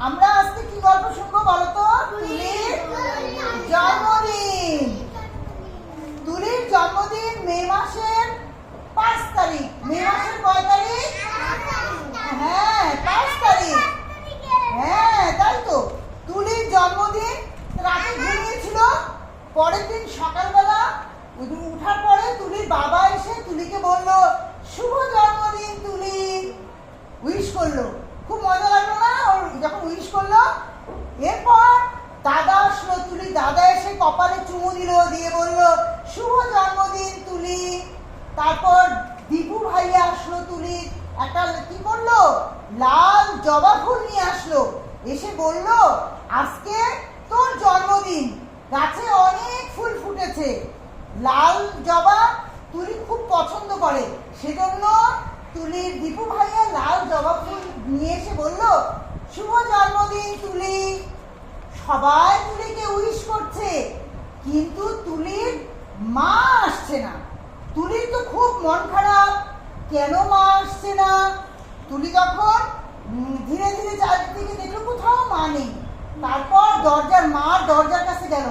আমরা আজকে কি গল্প শুনবো বলো তো? তুলির জন্মদিন। তুলির জন্মদিন মে মাসের 5 তারিখ। মে মাসের কয় তারিখ? হ্যাঁ 5 তারিখ। হ্যাঁ তাই তো। তুলির জন্মদিন, রাতে ঘুমিয়েছিল। পরের দিন সকালবেলা উঠার পরে তুলির বাবা এসে তুলিকে বলল, শুভ জন্মদিন তুলি। উইশ করলো। খুব মজা লাগলো না ওর যখন উইশ করলো? এরপর দাদা আসলো, তুলি দাদা এসে কপালে চুমু দিল, দিয়ে বলল, শুভ জন্মদিন তুলি। তারপর দীপু ভাইয়া আসলো, তুলি একটা কি করলো, লাল জবা ফুল নিয়ে আসলো, এসে বলল, আজকে তোর জন্মদিন, গাছে অনেক ফুল ফুটেছে, লাল জবা তুলি খুব পছন্দ করে, সেজন্য তুলির দীপু ভাইয়া লাল জবা ফুল নিয়ে এসে বলল, শুভ জন্মদিন তুলি। সবাই তুলিকে উইশ করছে, কিন্তু তুলির মা আসছে না। তুলির তো খুব মন খারাপ, কেন মা আসছে না? তুলি যখন ধীরে ধীরে চারদিকে দেখলো কোথাও মা নেই। তারপর মার দরজার কাছে গেল,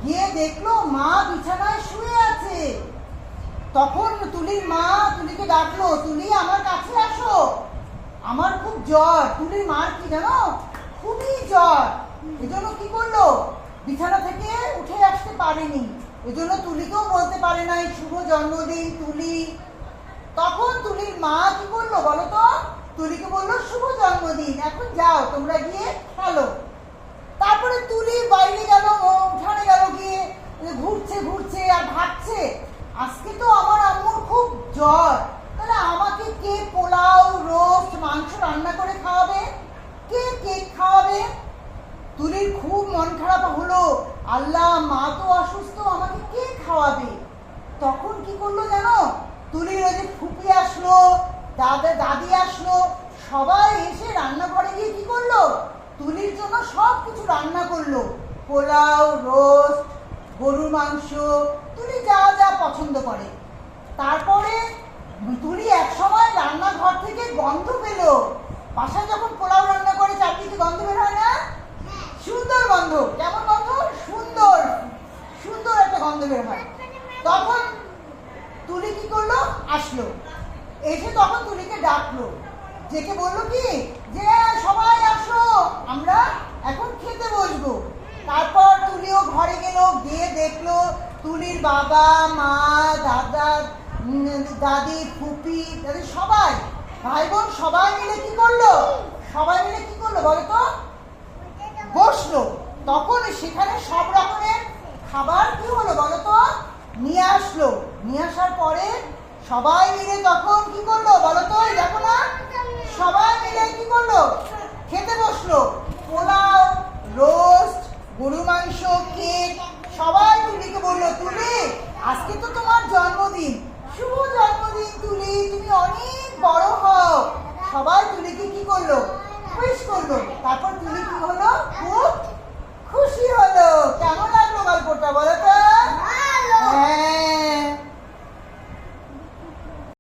গিয়ে দেখলো মা বিছানায় শুয়ে আছে। তখন তুলির মা তুলিকে ডাকলো, তুলি আমার কাছে আসো, আমার খুব জ্বর। তুলির মার কি জানো, খুবই জ্বর। এজন্য কি করলো, বিছানা থেকে উঠে আসতে পারেনি, এজন্য তুলিকেও বলতে পারে নাই শুভ জন্মদিন তুলি। তখন তুলির মা কি করলো বলো তো, তুলিকে বললো, শুভ জন্মদিন, এখন যাও তোমরা গিয়ে খেলো। তারপরে তুলি বাইরে গেল, উঠানে গেল, গিয়ে ঘুরছে ঘুরছে আর ভাবছে, আজকে তো আমার আম্মুর খুব জ্বর, তাহলে আমাকে কে পোলাও রোস্ট মাংস রান্না করে খাওয়াবে, কে কেক খাওয়াবে? তুলির খুব মন খারাপ হলো, আল্লাহ মা তো অসুস্থ, আমাকে কে খাওয়াবে? তখন কি করলো জানো, তুলির ওই যে ফুপি আসলো, দাদি আসলো, সবাই এসে রান্নাঘরে গিয়ে কি করলো, তুলির জন্য সব কিছু রান্না করলো, পোলাও রোস্ট গরুর মাংস, তুলি যা যা পছন্দ করে। তারপরে তুলি এক সময় রান্নাঘর থেকে গন্ধ পেল। বাসায় যখন পোলাও রান্না করে চারদিকে গন্ধ বের হয় না, সুন্দর গন্ধ। কেমন গন্ধ? সুন্দর সুন্দর একটা গন্ধ বের হয়। তখন তুলি কি করলো, আসলো, এসে তখন তুলিকে ডাকলো, ডেকে বললো কি, যে সবাই আসো, আমরা এখন খেতে বসবো। তারপর তুলিও ঘরে গেল, গিয়ে দেখলো তুলির বাবা মা দাদা দাদি ফুপি দাদি সবাই ভাই বোন সবাই মিলে কি করলো, বলতো, বসলো। তখন সেখানে সব রকমের খাবার কি হলো বলতো, নিয়ে আসলো। নিয়ে আসার পরে সবাই মিলে তখন কি করলো বলতো, দেখো না, সবাই মিলে কি করলো, খেতে বসলো। পোলাও রোস্ট গরু মাংস কেক, সবাই তুলিকে বললো, তুলি আজকে তো তোমার জন্মদিন, শুভ জন্মদিন তুলি, তুমি অনেক বড় হও। সবাই তুলিকে কি করলো, উইশ করলো। তারপর তুলি